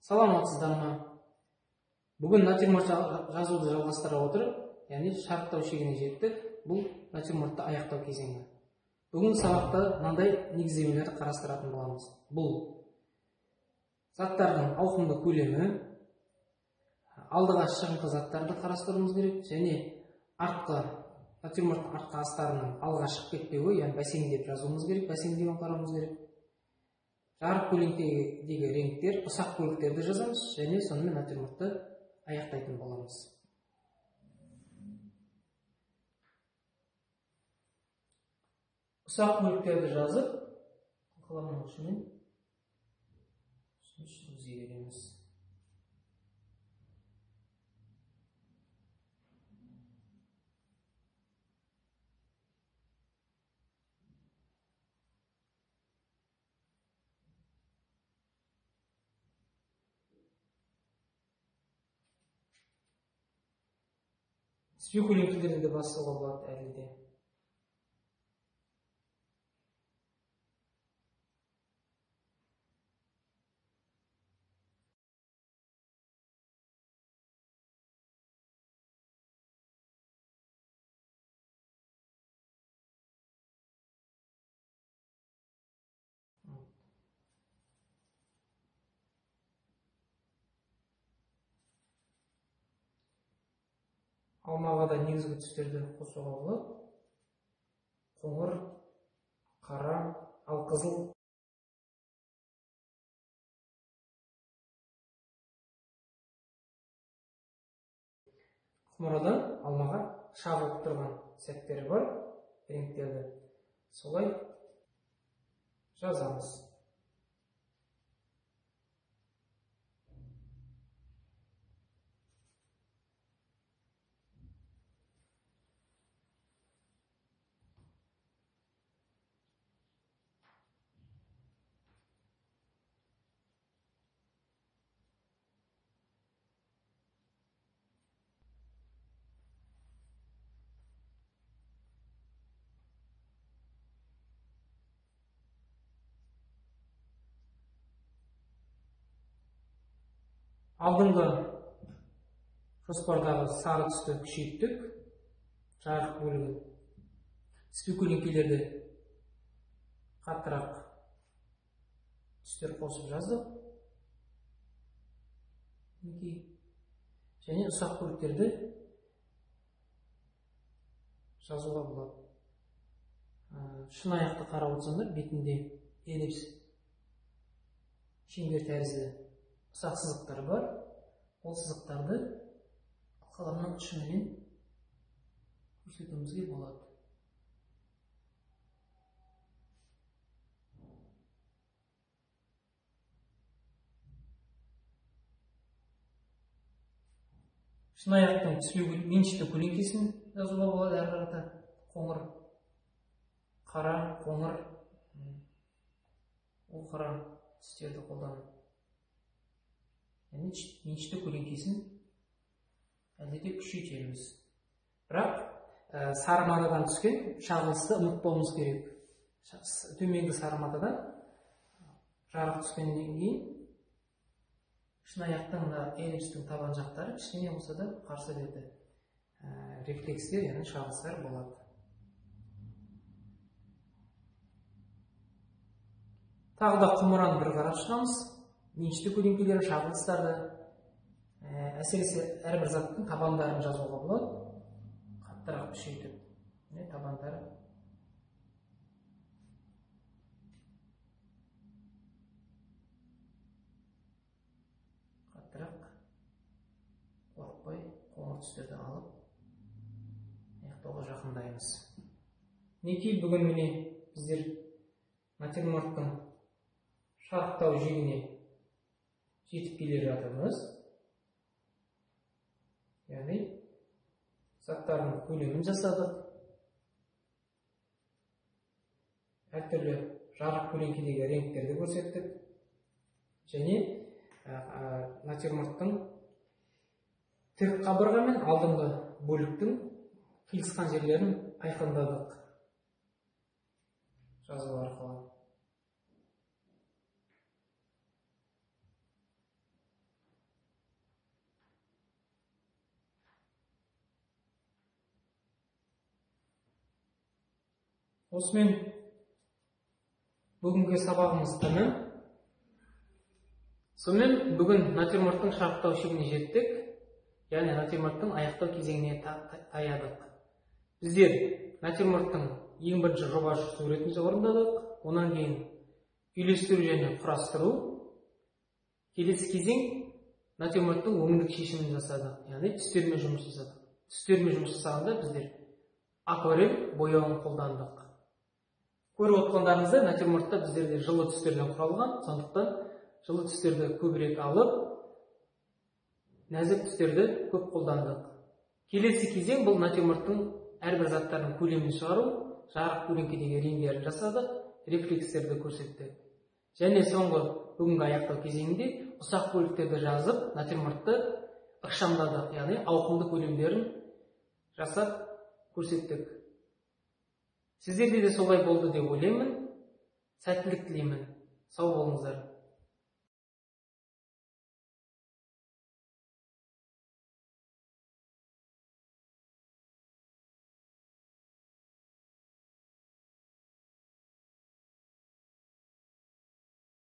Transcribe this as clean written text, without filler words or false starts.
Саламатсыздар ма? Бүгін натюрморт жазуды жалғастыра отырып, яғни шарықтау шегіне жеттік. Бұл натюрмортты аяқтау кезеңі. Бүгін сабақта мынандай негіздемелерді қарастыратын боламыз. Бұл заттардың ауқымды көлемі, алдыға шығыңқы заттарды қарастыруымыз керек, және артқы натюрморттың артқы астарының алға шығып кетпеуі, яғни бәсеңдеп жазуымыз керек, бәсеңдеуін қарауымыз керек. Жарық көлеңкедегі реңктер, ұсақ бөліктерді жазамыз, және сонымен натюрмортты аяқтайтын боламыз. Ұсақ бөліктерді жазып, қаламның ұшымен түзей береміз. Спекуленттерді де басуға болады әлі де. Алмаға да негізгі түстерді қосуға болады. Қоңыр, қара, ал қызыл. Құмырадан алмаға шағылып тұрған сәттері бар, реңктерді. Солай жазамыз. Алдыңғы жоспардағы сары түсті күшейттік. Жарық бөлігі. Спекуленттерді қаттырақ түстер қосып жаздық. Және ұсақ бөліктерді жазуға болады. Шын аяқты қарап отырсаңдар, бетінде елепс шеңбер тәрізді ұсақ сызықтар бар. Ол сызықтарды қаламның ұшымен көрсетуімізге болады. Шын аяқтың меншікті көлеңкесін жазуға болады. Әр қарата қоңыр, қара, қоңыр, ол қара түстерді қолданып. Меншікті көлеңкесін әлде күшейтеміз. Бірақ сары матадан түскен шағылысты ұмытпауымыз керек. Төменгі сары матадан жарық түскеннен кейін шын аяқтың эллипстің табан жақтары кішкене болса да қарсы беті рефлекстер, яғни шағылыстар болады. Тағы да құмыраны бір қарап шығамыз. Меншікті көлеңкелері, шағылыстарды, әсіресе әрбір заттың табандарын жазуға болады. Қаттырақ күшейтіп, табандары. Қаттырақ, қорықпай, қоңыр түстерді алып, аяқтауға жақындаймыз. Мінекей бүгін міне біздер натюрморттың шарықтау шегіне жетіп келе жатырмыз. Яғни заттардың көлемін жасадық. Әртүрлі жарық көлеңкедегі реңктерді көрсеттік. Және натюрморттың тік қабырға мен алдыңғы бөліктің қиылысқан жерлерін айқындадық жазу арқылы. Осымен бүгінгі сабағымыз тәмам. Сонымен бүгін натюрморттың шарықтау шегіне жеттік, яғни натюрморттың аяқтау кезеңіне таядық. Біздер натюрморттың ең бірінші жоба суретін орындадық, онан кейін үйлестіру және құрастыру. Келесі кезең натюрморттың өңдік шешімін жасадық, яғни түстермен жұмыс жасадық. Түстермен жұмыс жасағанда біздер акварель бояуын қолдандық. Көріп отқандарыңыздай, натюрмортта біздерде жылы түстерден құралған, сондықтан жылы түстерді көбірек алып, нәзік түстерді көп қолдандық. Келесі кезең бұл натюрморттың әрбір заттардың көлемін шығару, жарық көлеңкедегі реңдерін жасадық, рефлекстерді көрсеттік. Және соңғы бүгінгі аяқтау кезеңінде ұсақ бөліктерді жазып, натюрмортты ықшамдадық, яғни ауқымды көлемдерін жасап көрсеттік. Сіздерде де солай болды деп ойлаймын. Сәттілік тілеймін. Сау болыңыздар.